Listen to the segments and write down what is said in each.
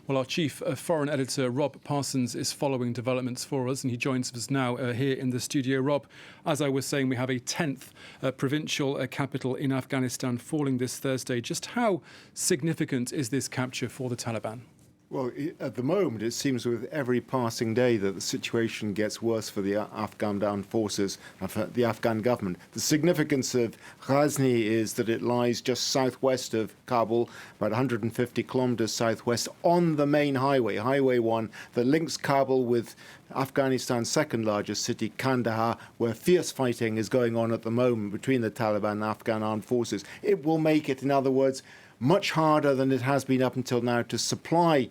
Well, our chief foreign editor, Rob Parsons, is following developments for us, and he joins us now here in the studio. Rob, as I was saying, we have a 10th provincial capital in Afghanistan falling this Thursday. Just how significant is this capture for the Taliban? Well, at the moment, it seems with every passing day that the situation gets worse for the Afghan armed forces and for the Afghan government. The significance of Ghazni is that it lies just southwest of Kabul, about 150 kilometers southwest, on the main highway, Highway 1, that links Kabul with Afghanistan's second largest city, Kandahar, where fierce fighting is going on at the moment between the Taliban and Afghan armed forces. It will make it, in other words, much harder than it has been up until now to supply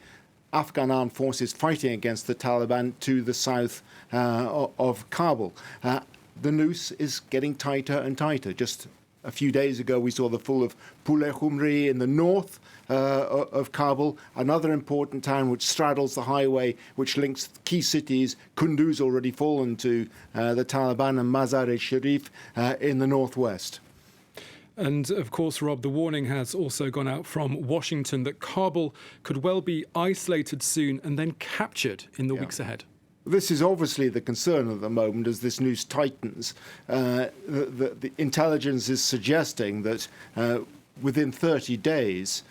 Afghan armed forces fighting against the Taliban to the south of Kabul. The noose is getting tighter and tighter. Just a few days ago, we saw the fall of Pule Khumri in the north of Kabul, another important town which straddles the highway which links key cities. Kunduz already fallen to the Taliban, and Mazar-i-Sharif in the northwest. And of course, Rob, the warning has also gone out from Washington that Kabul could well be isolated soon and then captured in the weeks ahead. This is obviously the concern at the moment as this news tightens. The intelligence is suggesting that within 30 days,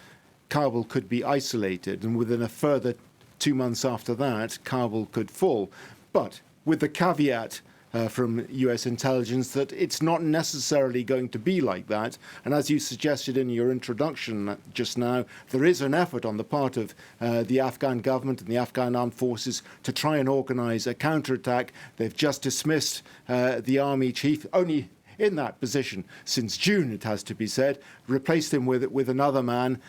Kabul could be isolated, and within a further 2 months after that, Kabul could fall. But with the caveat from US intelligence that it's not necessarily going to be like that. And as you suggested in your introduction just now, there is an effort on the part of the Afghan government and the Afghan armed forces to try and organize a counterattack. They've just dismissed the army chief, only in that position since June, it has to be said, replaced him with another man.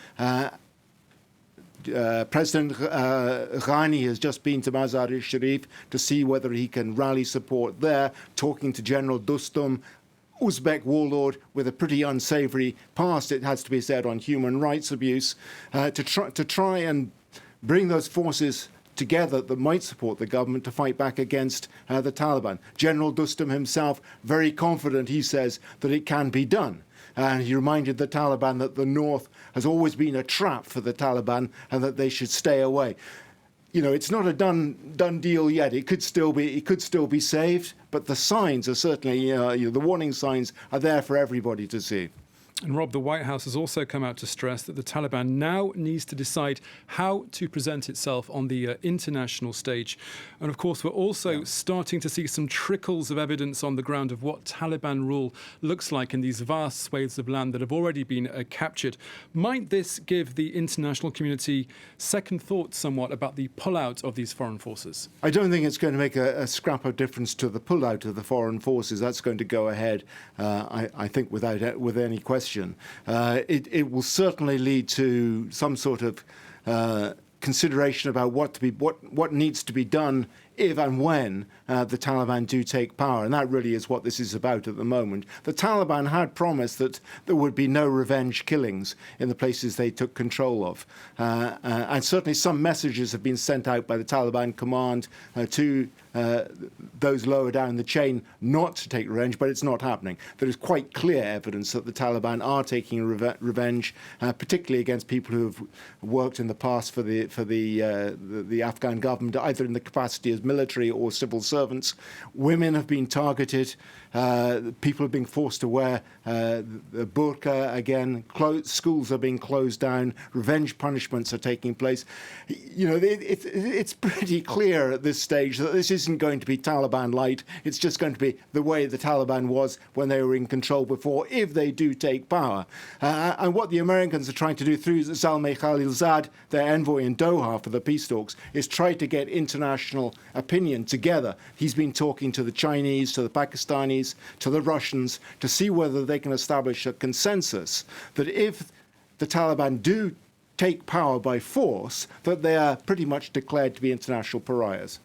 President Ghani has just been to Mazar-i-Sharif to see whether he can rally support there, talking to General Dostum, Uzbek warlord with a pretty unsavory past, it has to be said, on human rights abuse, to try and bring those forces together that might support the government to fight back against the Taliban. General Dostum himself, very confident, he says, that it can be done. And he reminded the Taliban that the north has always been a trap for the Taliban and that they should stay away. You know, it's not a done deal yet. It could still be saved, but the signs are certainly, the warning signs are there for everybody to see. And Rob, the White House has also come out to stress that the Taliban now needs to decide how to present itself on the international stage. And of course, we're also starting to see some trickles of evidence on the ground of what Taliban rule looks like in these vast swathes of land that have already been captured. Might this give the international community second thoughts somewhat about the pullout of these foreign forces? I don't think it's going to make a scrap of difference to the pullout of the foreign forces. That's going to go ahead, I think, with any question. It will certainly lead to some sort of consideration about what needs to be done if and when the Taliban do take power. And that really is what this is about at the moment. The Taliban had promised that there would be no revenge killings in the places they took control of. And certainly some messages have been sent out by the Taliban command to those lower down the chain not to take revenge, but it's not happening. There is quite clear evidence that the Taliban are taking revenge, particularly against people who have worked in the past for the Afghan government, either in the capacity as military or civil servants. Women have been targeted. People are being forced to wear the burqa again. Schools are being closed down. Revenge punishments are taking place. You know, it's pretty clear at this stage that this isn't going to be Taliban light. It's just going to be the way the Taliban was when they were in control before, if they do take power. And what the Americans are trying to do through Zalmay Khalilzad, their envoy in Doha for the peace talks, is try to get international opinion together. He's been talking to the Chinese, to the Pakistanis, to the Russians, to see whether they can establish a consensus that if the Taliban do take power by force, that they are pretty much declared to be international pariahs.